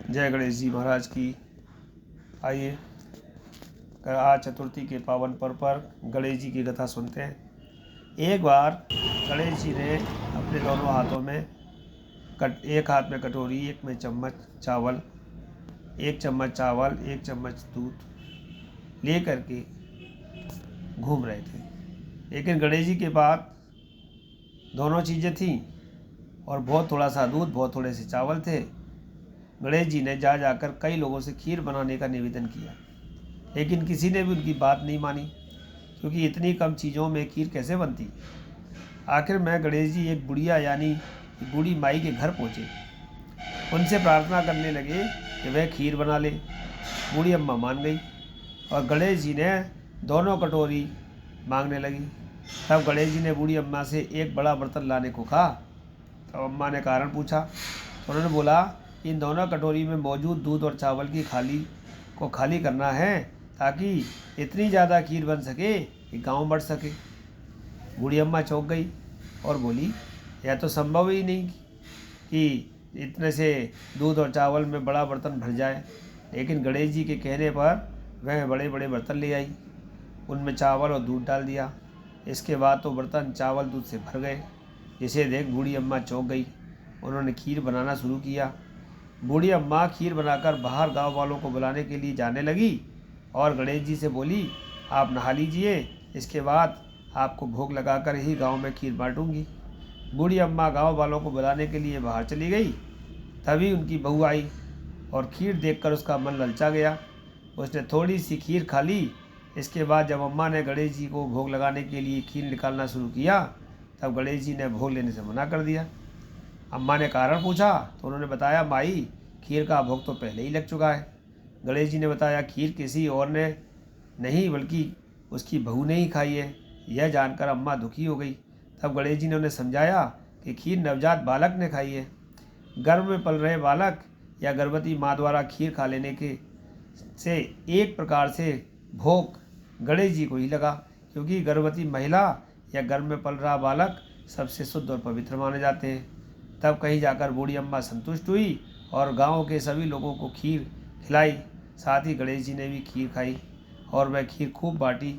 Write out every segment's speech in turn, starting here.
जय गणेश जी महाराज की। आइए आज चतुर्थी के पावन पर्व पर गणेश जी की कथा सुनते हैं। एक बार गणेश जी ने अपने दोनों हाथों में एक हाथ में कटोरी, एक में चम्मच चावल, एक चम्मच दूध ले करके घूम रहे थे। लेकिन गणेश जी के पास दोनों चीज़ें थीं और बहुत थोड़ा सा दूध, बहुत थोड़े से चावल थे। गणेश जी ने जाकर कई लोगों से खीर बनाने का निवेदन किया, लेकिन किसी ने भी उनकी बात नहीं मानी, क्योंकि इतनी कम चीज़ों में खीर कैसे बनती। आखिर में गणेश जी एक बुढ़िया यानी बूढ़ी माई के घर पहुँचे। उनसे प्रार्थना करने लगे कि वह खीर बना ले। बूढ़ी अम्मा मान गई और गणेश जी ने दोनों कटोरी मांगने लगी। तब गणेश जी ने बूढ़ी अम्मा से एक बड़ा बर्तन लाने को कहा। तब अम्मा ने कारण पूछा तो उन्होंने बोला, इन दोनों कटोरी में मौजूद दूध और चावल की खाली करना है, ताकि इतनी ज़्यादा खीर बन सके कि गांव बढ़ सके। बूढ़ी अम्मा चौंक गई और बोली, यह तो संभव ही नहीं कि इतने से दूध और चावल में बड़ा बर्तन भर जाए। लेकिन गणेश जी के कहने पर वह बड़े बड़े बर्तन ले आई, उनमें चावल और दूध डाल दिया। इसके बाद तो बर्तन चावल दूध से भर गए, जिसे देख बूढ़ी अम्मा चौंक गई। उन्होंने खीर बनाना शुरू किया। बूढ़ी अम्मा खीर बनाकर बाहर गांव वालों को बुलाने के लिए जाने लगी और गणेश जी से बोली, आप नहा लीजिए, इसके बाद आपको भोग लगाकर ही गांव में खीर बांटूंगी। बूढ़ी अम्मा गांव वालों को बुलाने के लिए बाहर चली गई। तभी उनकी बहू आई और खीर देखकर उसका मन ललचा गया। उसने थोड़ी सी खीर खा ली। इसके बाद जब अम्मा ने गणेश जी को भोग लगाने के लिए खीर निकालना शुरू किया, तब गणेश जी ने भोग लेने से मना कर दिया। अम्मा ने कारण पूछा तो उन्होंने बताया, माई, खीर का भोग तो पहले ही लग चुका है। गणेश जी ने बताया, खीर किसी और ने नहीं बल्कि उसकी बहू ने ही खाई है। यह जानकर अम्मा दुखी हो गई। तब गणेश जी ने उन्हें समझाया कि खीर नवजात बालक ने खाई है। गर्भ में पल रहे बालक या गर्भवती माँ द्वारा खीर खा लेने से एक प्रकार से भोग गणेश जी को ही लगा, क्योंकि गर्भवती महिला या गर्भ में पल रहा बालक सबसे शुद्ध और पवित्र माने जाते हैं। तब कहीं जाकर बूढ़ी अम्मा संतुष्ट हुई और गांव के सभी लोगों को खीर खिलाई। साथ ही गणेश जी ने भी खीर खाई और वह खीर खूब बांटी।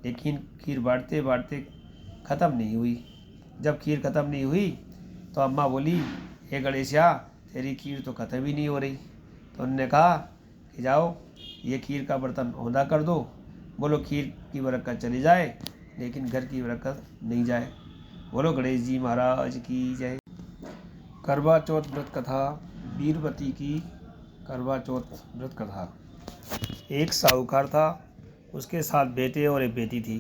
लेकिन खीर बांटते बांटते ख़त्म नहीं हुई। जब खीर ख़त्म नहीं हुई तो अम्मा बोली, हे गणेशिया, तेरी खीर तो ख़त्म ही नहीं हो रही। तो उन्होंने कहा कि जाओ, ये खीर का बर्तन औंधा कर दो। बोलो खीर की बरकत चली जाए, लेकिन घर की बरकत नहीं जाए। बोलो गणेश जी महाराज की जय। करवा चौथ व्रत कथा। वीरवती की करवा चौथ व्रत कथा। एक साहूकार था, उसके 7 बेटे और एक बेटी थी।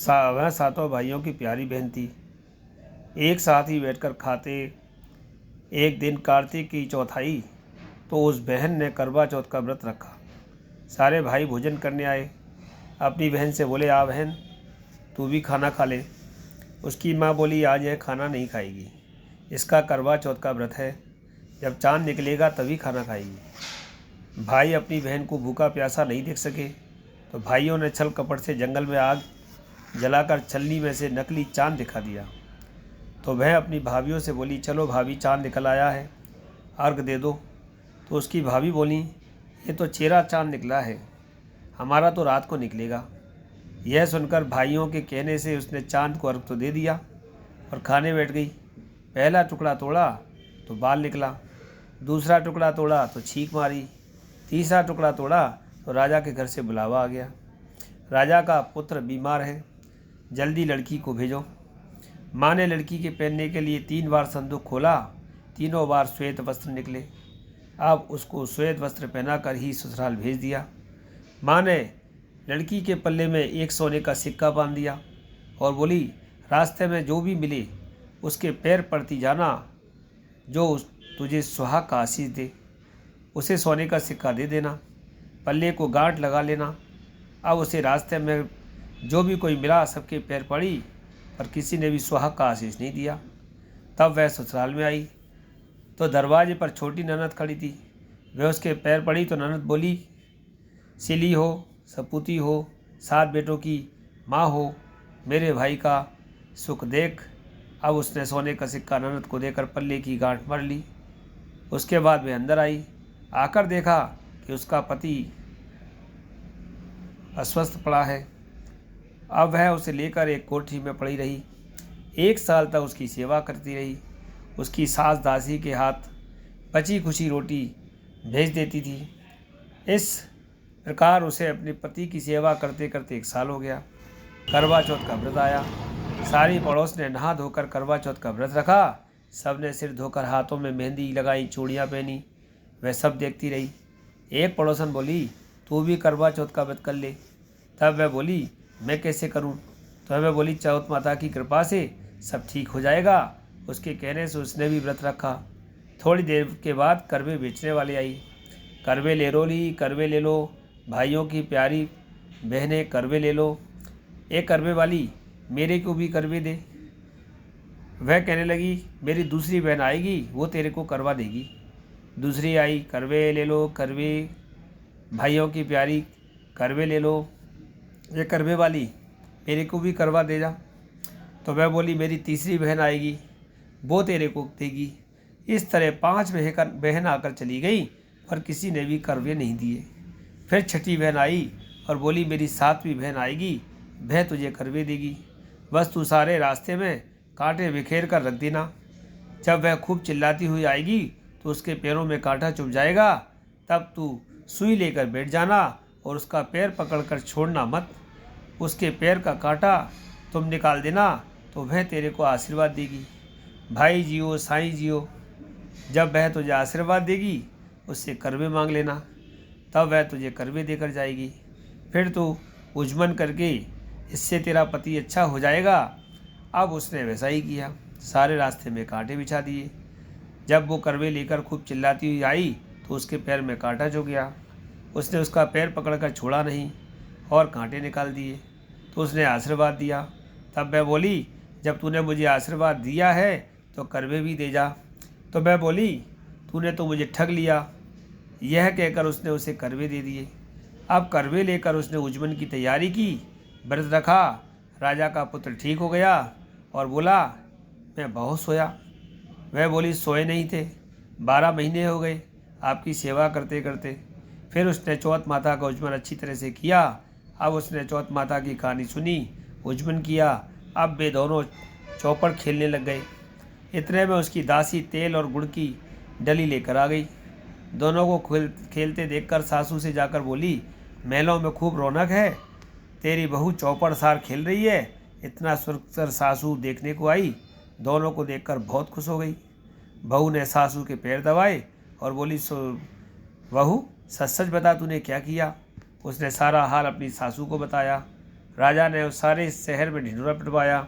वह सातों भाइयों की प्यारी बहन थी। एक साथ ही बैठकर खाते। एक दिन कार्तिक की चौथाई तो उस बहन ने करवा चौथ का व्रत रखा। सारे भाई भोजन करने आए। अपनी बहन से बोले, आ बहन, तू भी खाना खा ले। उसकी माँ बोली, आज यह खाना नहीं खाएगी, इसका करवा चौथ का व्रत है, जब चांद निकलेगा तभी खाना खाएगी। भाई अपनी बहन को भूखा प्यासा नहीं देख सके, तो भाइयों ने छल कपट से जंगल में आग जलाकर छलनी में से नकली चांद दिखा दिया। तो वह अपनी भाभियों से बोली, चलो भाभी, चांद निकल आया है, अर्घ दे दो। तो उसकी भाभी बोली, ये तो चेहरा चांद निकला है, हमारा तो रात को निकलेगा। यह सुनकर भाइयों के कहने से उसने चांद को अर्घ तो दे दिया और खाने बैठ गई। पहला टुकड़ा तोड़ा तो बाल निकला, दूसरा टुकड़ा तोड़ा तो छींक मारी, तीसरा टुकड़ा तोड़ा तो राजा के घर से बुलावा आ गया। राजा का पुत्र बीमार है, जल्दी लड़की को भेजो। माँ ने लड़की के पहनने के लिए 3 बार संदूक खोला, तीनों बार श्वेत वस्त्र निकले। अब उसको श्वेत वस्त्र पहनाकर ही ससुराल भेज दिया। माँ ने लड़की के पल्ले में एक सोने का सिक्का बांध दिया और बोली, रास्ते में जो भी मिले उसके पैर पड़ती जाना, जो तुझे सुहाग का आशीष दे उसे सोने का सिक्का दे देना, पल्ले को गांठ लगा लेना। अब उसे रास्ते में जो भी कोई मिला सबके पैर पड़ी, पर किसी ने भी सुहाग का आशीष नहीं दिया। तब वह ससुराल में आई तो दरवाजे पर छोटी ननद खड़ी थी। वह उसके पैर पड़ी तो ननद बोली, सिली हो, सपूती हो, 7 बेटों की माँ हो, मेरे भाई का सुख देख। अब उसने सोने का सिक्का ननद को देकर पल्ले की गांठ मार ली। उसके बाद वह अंदर आई। आकर देखा कि उसका पति अस्वस्थ पड़ा है। अब वह उसे लेकर एक कोठरी में पड़ी रही। 1 साल तक उसकी सेवा करती रही। उसकी सास दासी के हाथ बची खुची रोटी भेज देती थी। इस प्रकार उसे अपने पति की सेवा करते करते 1 साल हो गया। करवा चौथ का व्रत आया। सारी पड़ोस ने नहा धोकर करवा चौथ का व्रत रखा। सबने सिर धोकर हाथों में मेहंदी लगाई, चूड़ियाँ पहनी। वह सब देखती रही। एक पड़ोसन बोली, तू भी करवा चौथ का व्रत कर ले। तब वह बोली, मैं कैसे करूं? तो वह बोली, चौथ माता की कृपा से सब ठीक हो जाएगा। उसके कहने से उसने भी व्रत रखा। थोड़ी देर के बाद करवे बेचने वाले आई। करवे ले लो ली, करवे ले लो, भाइयों की प्यारी बहनें करवे ले लो। एक करवे वाली, मेरे को भी करवे दे। वह कहने लगी, मेरी दूसरी बहन आएगी, वो तेरे को करवा देगी। दूसरी आई, करवे ले लो, करवे भाइयों की प्यारी करवे ले लो। ये करवे वाली, मेरे को भी करवा दे जा। तो वह बोली, मेरी तीसरी बहन आएगी, वो तेरे को देगी। इस तरह 5 बहन आकर चली गई, पर किसी ने भी करवे नहीं दिए। फिर छठी बहन आई और बोली, मेरी 7वीं बहन आएगी, वह तुझे करवे देगी। बस तू सारे रास्ते में कांटे बिखेर कर रख देना। जब वह खूब चिल्लाती हुई आएगी तो उसके पैरों में कांटा चुभ जाएगा। तब तू सुई लेकर बैठ जाना और उसका पैर पकड़कर छोड़ना मत। उसके पैर का कांटा तुम निकाल देना तो वह तेरे को आशीर्वाद देगी। भाई जियो, साईं जियो। जब वह तुझे आशीर्वाद देगी, उससे करवे मांग लेना, तब वह तुझे करवे देकर जाएगी। फिर तू उजमन करके इससे तेरा पति अच्छा हो जाएगा। अब उसने वैसा ही किया। सारे रास्ते में कांटे बिछा दिए। जब वो करवे लेकर खूब चिल्लाती हुई आई तो उसके पैर में कांटा चुभ गया। उसने उसका पैर पकड़कर छोड़ा नहीं और कांटे निकाल दिए। तो उसने आशीर्वाद दिया। तब वह बोली, जब तूने मुझे आशीर्वाद दिया है तो करवे भी दे जा। तो वह बोली, तूने तो मुझे ठग लिया। यह कहकर उसने उसे करवे दे दिए। अब करवे लेकर उसने उजमन की तैयारी की, व्रत रखा। राजा का पुत्र ठीक हो गया और बोला, मैं बहुत सोया। वह बोली, सोए नहीं थे, 12 महीने हो गए आपकी सेवा करते करते। फिर उसने चौथ माता का उजमन अच्छी तरह से किया। अब उसने चौथ माता की कहानी सुनी, उजमन किया। अब वे दोनों चौपड़ खेलने लग गए। इतने में उसकी दासी तेल और गुड़ की डली लेकर आ गई। दोनों को खेलते देखकर सासू से जाकर बोली, महलों में खूब रौनक है, तेरी बहू चौपड़ सार खेल रही है। इतना सुरक्षित सासू देखने को आई। दोनों को देखकर बहुत खुश हो गई। बहू ने सासू के पैर दबाए और बोली, बहू सच सच बता, तूने क्या किया? उसने सारा हाल अपनी सासू को बताया। राजा ने उस सारे शहर में ढिंढोरा पिटवाया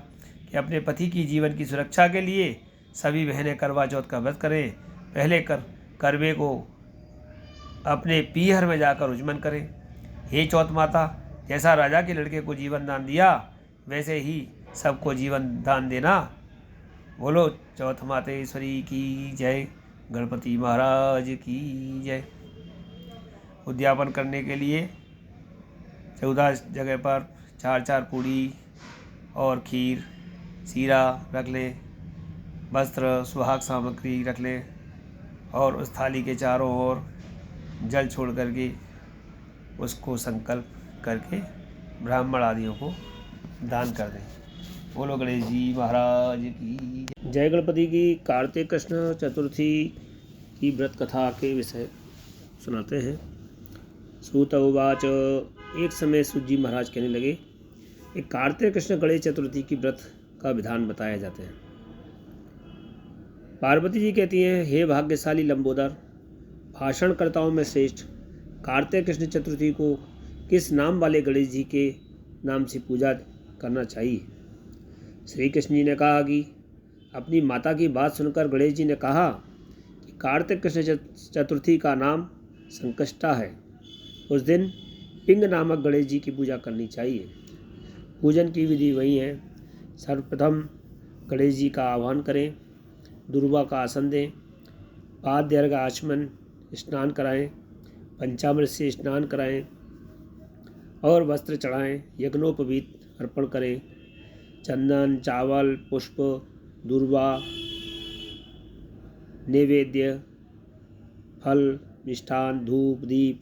कि अपने पति की जीवन की सुरक्षा के लिए सभी बहनें करवा चौथ का व्रत करें। पहले करवे को अपने पीहर में जाकर उजमन करें। हे चौथ माता, जैसा राजा के लड़के को जीवन दान दिया, वैसे ही सबको जीवन दान देना। बोलो चौथ मातेश्वरी की जय, गणपति महाराज की जय। उद्यापन करने के लिए 14 जगह पर 4-4 पूड़ी और खीर, सीरा रख लें, वस्त्र, सुहाग सामग्री रख लें और उस थाली के चारों ओर जल छोड़ करके उसको संकल्प करके ब्राह्मण आदियों को दान कर दें। बोलो गणेश जी महाराज की जय। गणपति की कार्तिक कृष्ण चतुर्थी की व्रत कथा के विषय सुनाते हैं। सूत उवाच, एक समय सूत जी महाराज कहने लगे, एक कार्तिक कृष्ण गणेश चतुर्थी की व्रत का विधान बताया जाते हैं। पार्वती जी कहती हैं, हे भाग्यशाली लंबोदर, भाषणकर्ताओं में श्रेष्ठ कार्तिक कृष्ण चतुर्थी को किस नाम वाले गणेश जी के नाम से पूजा करना चाहिए? श्री कृष्ण जी ने कहा कि अपनी माता की बात सुनकर गणेश जी ने कहा कि कार्तिक कृष्ण चतुर्थी का नाम संकष्टा है। उस दिन पिंग नामक गणेश जी की पूजा करनी चाहिए। पूजन की विधि वही है। सर्वप्रथम गणेश जी का आह्वान करें, दुर्वा का आसन दें, पाद्य अर्घ आचमन स्नान कराएं, पंचामृत से स्नान कराएं और वस्त्र चढ़ाएं, यज्ञोपवीत अर्पण करें। चंदन, चावल, पुष्प, दुर्वा, नैवेद्य, फल मिष्ठान, धूप, दीप,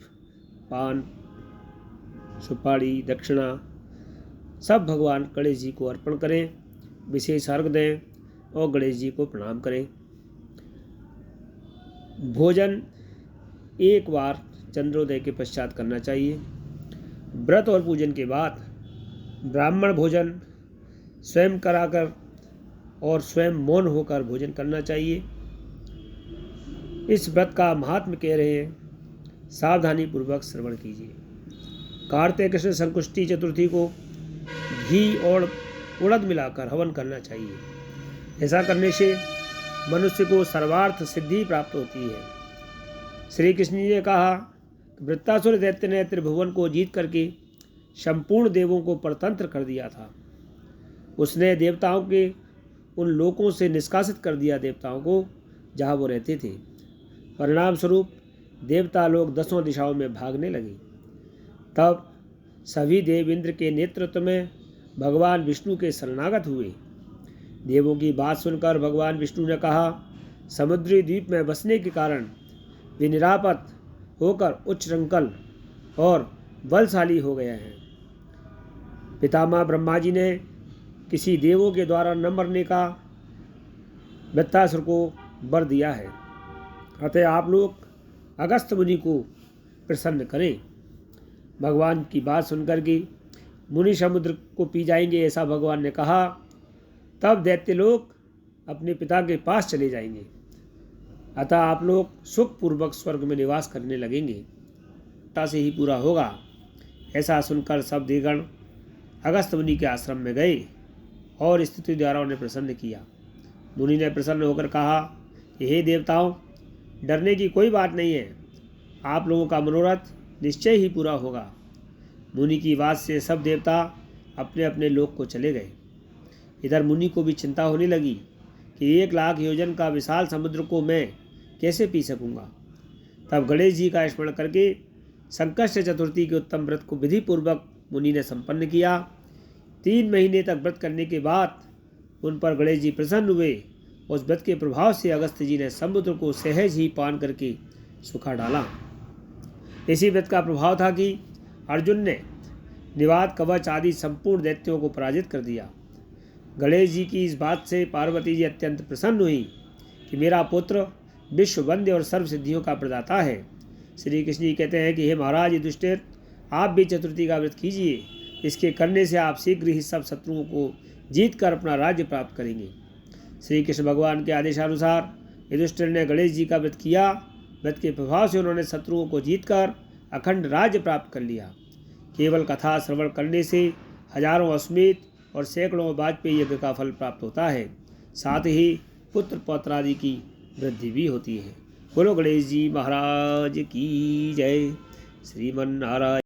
पान, सुपारी, दक्षिणा सब भगवान गणेश जी को अर्पण करें, विशेष अर्घ दें और गणेश जी को प्रणाम करें। भोजन एक बार चंद्रोदय के पश्चात करना चाहिए। व्रत और पूजन के बाद ब्राह्मण भोजन स्वयं कराकर और स्वयं मौन होकर भोजन करना चाहिए। इस व्रत का महात्म्य कह रहे हैं, सावधानी पूर्वक श्रवण कीजिए। कार्तिक कृष्ण संकुष्टि चतुर्थी को घी और उड़द मिलाकर हवन करना चाहिए। ऐसा करने से मनुष्य को सर्वार्थ सिद्धि प्राप्त होती है। श्री कृष्ण जी ने कहा, वृत्तासुर दैत्य ने त्रिभुवन को जीत करके संपूर्ण देवों को परतंत्र कर दिया था। उसने देवताओं के उन लोकों से निष्कासित कर दिया, देवताओं को जहाँ वो रहते थे। परिणाम स्वरूप देवता लोग 10 दिशाओं में भागने लगे। तब सभी देव इंद्र के नेतृत्व में भगवान विष्णु के शरणागत हुए। देवों की बात सुनकर भगवान विष्णु ने कहा, समुद्री द्वीप में बसने के कारण वे निरापद होकर उच्च रंकल और बलशाली हो गए हैं। पितामह ब्रह्मा जी ने किसी देवों के द्वारा न मरने का वृत्तासुर को वर दिया है। अतः आप लोग अगस्त्य मुनि को प्रसन्न करें। भगवान की बात सुनकर के मुनि समुद्र को पी जाएंगे, ऐसा भगवान ने कहा। तब दैत्य लोग अपने पिता के पास चले जाएंगे। अतः आप लोग सुखपूर्वक स्वर्ग में निवास करने लगेंगे। पिता से ही पूरा होगा। ऐसा सुनकर सब देवगण अगस्त्य मुनि के आश्रम में गए और स्तुति द्वारा उन्हें प्रसन्न किया। मुनि ने प्रसन्न होकर कहा, हे देवताओं, डरने की कोई बात नहीं है। आप लोगों का मनोरथ निश्चय ही पूरा होगा। मुनि की बात से सब देवता अपने अपने लोक को चले गए। इधर मुनि को भी चिंता होने लगी कि 1 लाख योजन का विशाल समुद्र को मैं कैसे पी सकूंगा। तब गणेश जी का स्मरण करके संकष्ट चतुर्थी के उत्तम व्रत को विधिपूर्वक मुनि ने संपन्न किया। 3 महीने तक व्रत करने के बाद उन पर गणेश जी प्रसन्न हुए। उस व्रत के प्रभाव से अगस्त्य जी ने समुद्र को सहज ही पान करके सुखा डाला। इसी व्रत का प्रभाव था कि अर्जुन ने निवात, कवच आदि संपूर्ण दैत्यों को पराजित कर दिया। गणेश जी की इस बात से पार्वती जी अत्यंत प्रसन्न हुई कि मेरा पुत्र विश्व वंद्य और सर्व सिद्धियों का प्रदाता है। श्री कृष्ण जी कहते हैं कि हे महाराज युधिष्ठिर, आप भी चतुर्थी का व्रत कीजिए। इसके करने से आप शीघ्र ही सब शत्रुओं को जीत कर अपना राज्य प्राप्त करेंगे। श्री कृष्ण भगवान के आदेशानुसार युधिष्ठिर ने गणेश जी का व्रत किया। व्रत के प्रभाव से उन्होंने शत्रुओं को जीतकर अखंड राज्य प्राप्त कर लिया। केवल कथा श्रवण करने से हजारों अश्वमेध और सैकड़ों वाजपेयी यज्ञ का फल प्राप्त होता है। साथ ही पुत्र पौत्र आदि की वृद्धि भी होती है। बोलो गणेश जी महाराज की जय। श्रीमन नारायण।